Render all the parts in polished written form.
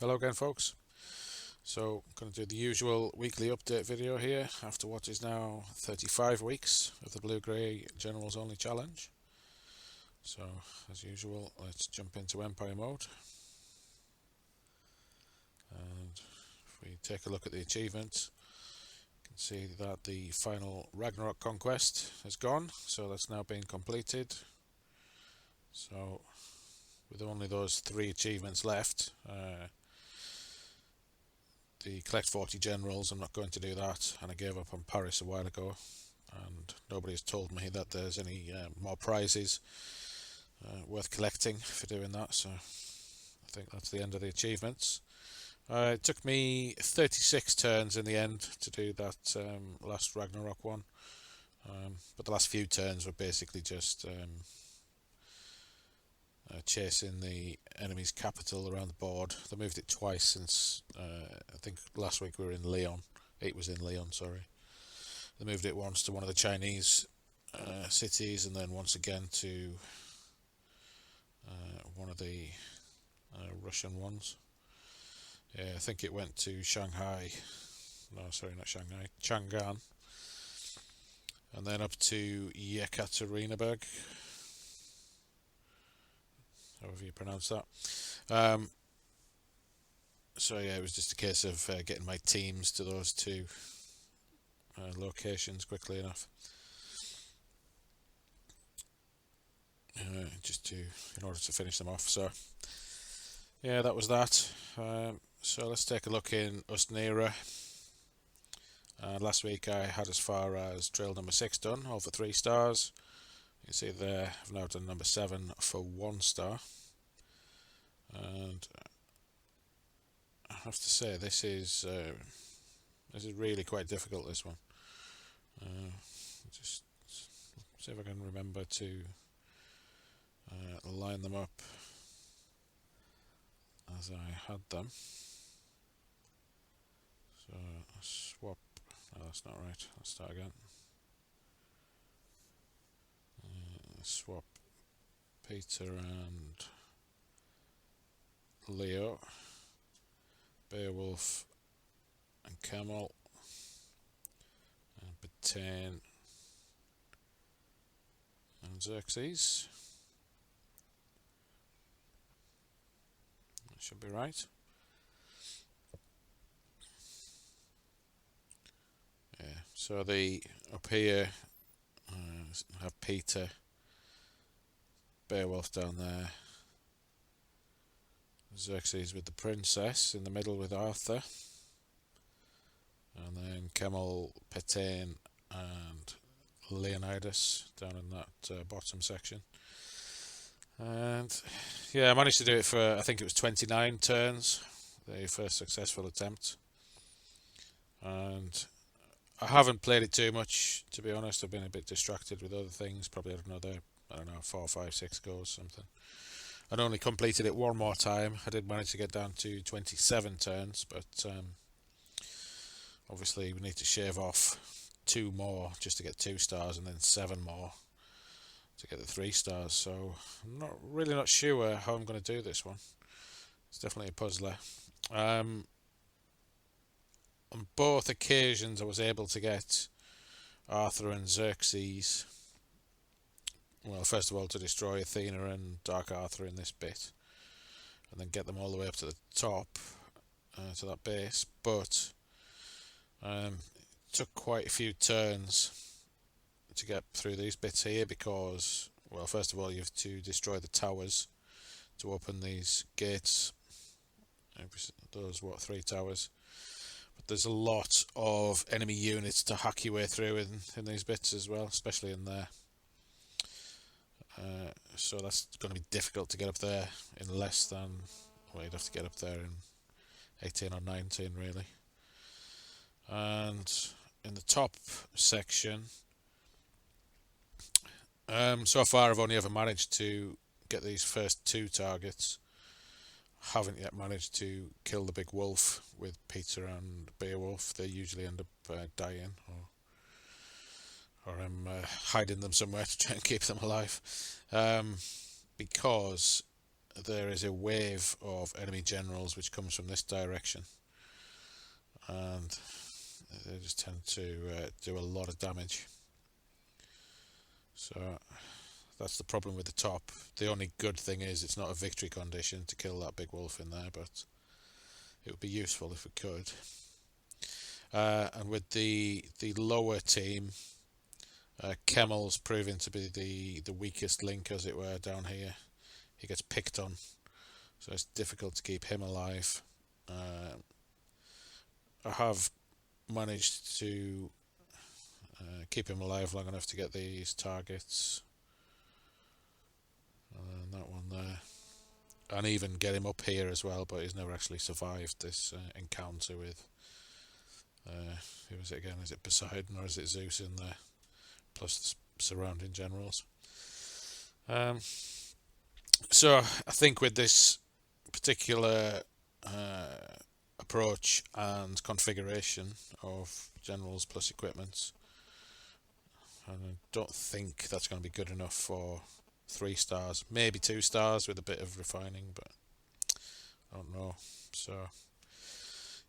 Hello again, folks. So, I'm going to do the usual weekly update video here after what is now 35 weeks of the Blue-Grey Generals Only Challenge. So, as usual, let's jump into Empire mode. And if we take a look at the achievements, you can see that the final Ragnarok conquest has gone, so that's now been completed. So, with only those 3 achievements left, the collect 40 generals, I'm not going to do that, and I gave up on Paris a while ago, and nobody has told me that there's any more prizes worth collecting for doing that, so I think that's the end of the achievements. It took me 36 turns in the end to do that last Ragnarok one, but the last few turns were basically just chasing the enemy's capital around the board. They moved it twice since I think last week we were in Lyon. It was in Lyon, sorry. They moved it once to one of the Chinese cities, and then once again to one of the Russian ones. Yeah, I think it went to Shanghai. No, sorry, not Shanghai. Chang'an. And then up to Yekaterinburg, however you pronounce that. So yeah, it was just a case of getting my teams to those 2 locations quickly enough, in order to finish them off. So yeah, that was that. So let's take a look in Ustnera. Last week I had as far as trail number 6 done, all for 3 stars. You can see there I've now done number 7 for 1 star. And I have to say this is really quite difficult, this one. Just see if I can remember to line them up as I had them. So swap. No, that's not right. Let's start again. Swap Peter and Leo, Beowulf and Camel, and Bataine and Xerxes. That should be right. Yeah, so the up here have Peter, Beowulf down there, Xerxes with the princess in the middle with Arthur, and then Camel, Bataine and Leonidas down in that bottom section. And yeah, I managed to do it for, I think it was 29 turns, the first successful attempt. And I haven't played it too much, to be honest. I've been a bit distracted with other things. Probably had another, 4, 5, 6 goes, something. I'd only completed it one more time. I did manage to get down to 27 turns, but obviously we need to shave off 2 more just to get 2 stars, and then 7 more to get the 3 stars. So I'm not sure how I'm going to do this one. It's definitely a puzzler. On both occasions I was able to get Arthur and Xerxes, well, first of all to destroy Athena and Dark Arthur in this bit, and then get them all the way up to the top, to that base, but it took quite a few turns to get through these bits here because, well, first of all you have to destroy the towers to open these gates, those 3 towers. But there's a lot of enemy units to hack your way through in these bits as well, especially in there. So that's going to be difficult to get up there in less than, well, you'd have to get up there in 18 or 19 really. And in the top section, so far I've only ever managed to get these first 2 targets. Haven't yet managed to kill the big wolf with Peter and Beowulf. They usually end up dying, or I'm hiding them somewhere to try and keep them alive, because there is a wave of enemy generals which comes from this direction, and they just tend to do a lot of damage. So that's the problem with the top. The only good thing is it's not a victory condition to kill that big wolf in there, but it would be useful if we could. And with the lower team, Kemal's proving to be the weakest link, as it were, down here. He gets picked on, so it's difficult to keep him alive. I have managed to keep him alive long enough to get these targets, and that one there, and even get him up here as well, but he's never actually survived this encounter with who is it again? Is it Poseidon or is it Zeus in there, plus the surrounding generals? So I think with this particular approach and configuration of generals plus equipment, I don't think that's going to be good enough for 3 stars, maybe 2 stars with a bit of refining, but I don't know. So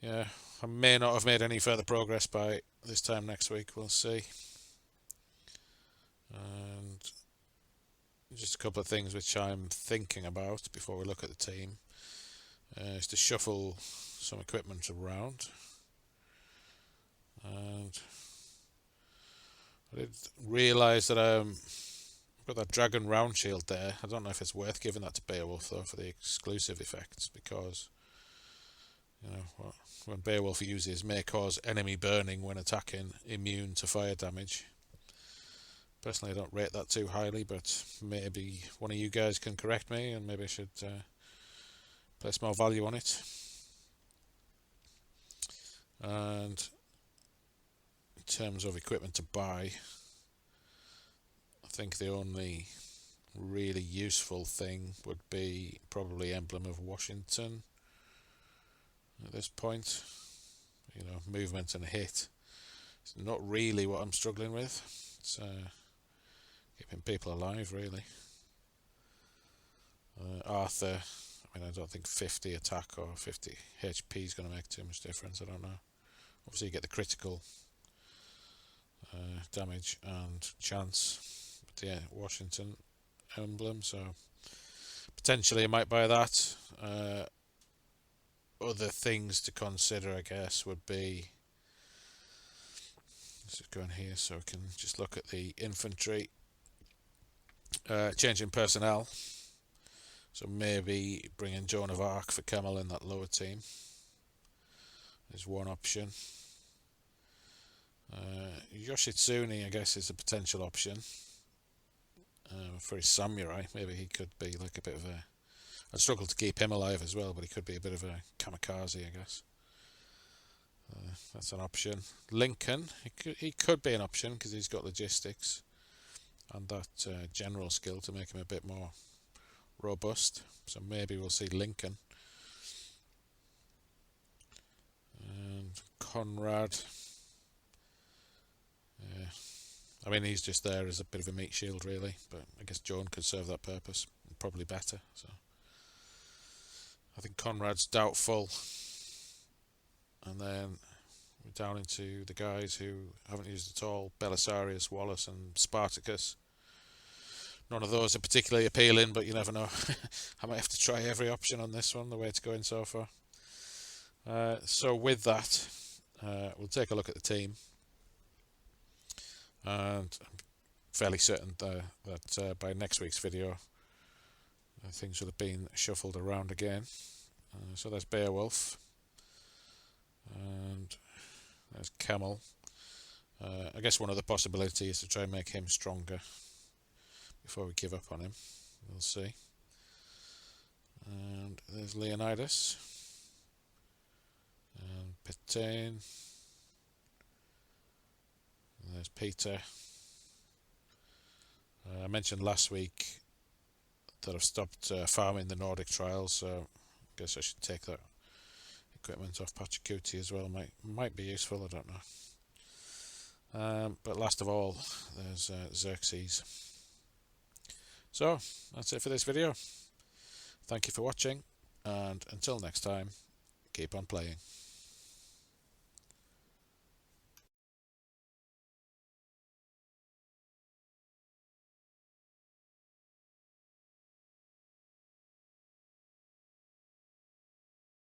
yeah, I may not have made any further progress by this time next week, we'll see. And just a couple of things which I'm thinking about before we look at the team is to shuffle some equipment around. And I did realise that I've got that dragon round shield there. I don't know if it's worth giving that to Beowulf though for the exclusive effects, because when Beowulf uses may cause enemy burning when attacking, immune to fire damage. Personally, I don't rate that too highly, but maybe one of you guys can correct me, and maybe I should place more value on it. And in terms of equipment to buy, I think the only really useful thing would be probably Emblem of Washington at this point. Movement and hit. It's not really what I'm struggling with. It's keeping people alive, really. Arthur, I don't think 50 attack or 50 HP is going to make too much difference. I don't know. Obviously you get the critical damage and chance with the Washington emblem, so potentially I might buy that. Other things to consider, I guess, would be, let's just go in here so we can just look at the infantry. Changing personnel, so maybe bringing Joan of Arc for Kemal in that lower team is one option. Yoshitsune, I guess, is a potential option for his samurai. Maybe he could be like a bit of a... I'd struggle to keep him alive as well, but he could be a bit of a kamikaze, I guess. That's an option. Lincoln, he could be an option because he's got logistics and that general skill to make him a bit more robust. So maybe we'll see Lincoln. And Conrad. Yeah. He's just there as a bit of a meat shield, really, but I guess Joan could serve that purpose, probably better. So I think Conrad's doubtful. And then we're down into the guys who haven't used at all: Belisarius, Wallace and Spartacus. None of those are particularly appealing, but you never know. I might have to try every option on this one, the way it's going so far. So with that, we'll take a look at the team. And I'm fairly certain that by next week's video, things will have been shuffled around again. So there's Beowulf. And there's Kemal. I guess one other possibility is to try and make him stronger before we give up on him. We'll see. And there's Leonidas. And Pitane. And there's Peter. I mentioned last week that I've stopped farming the Nordic trials, so I guess I should take that equipment off Pachacuti as well. Might be useful, I don't know. But last of all, there's Xerxes. So that's it for this video. Thank you for watching, and until next time, keep on playing.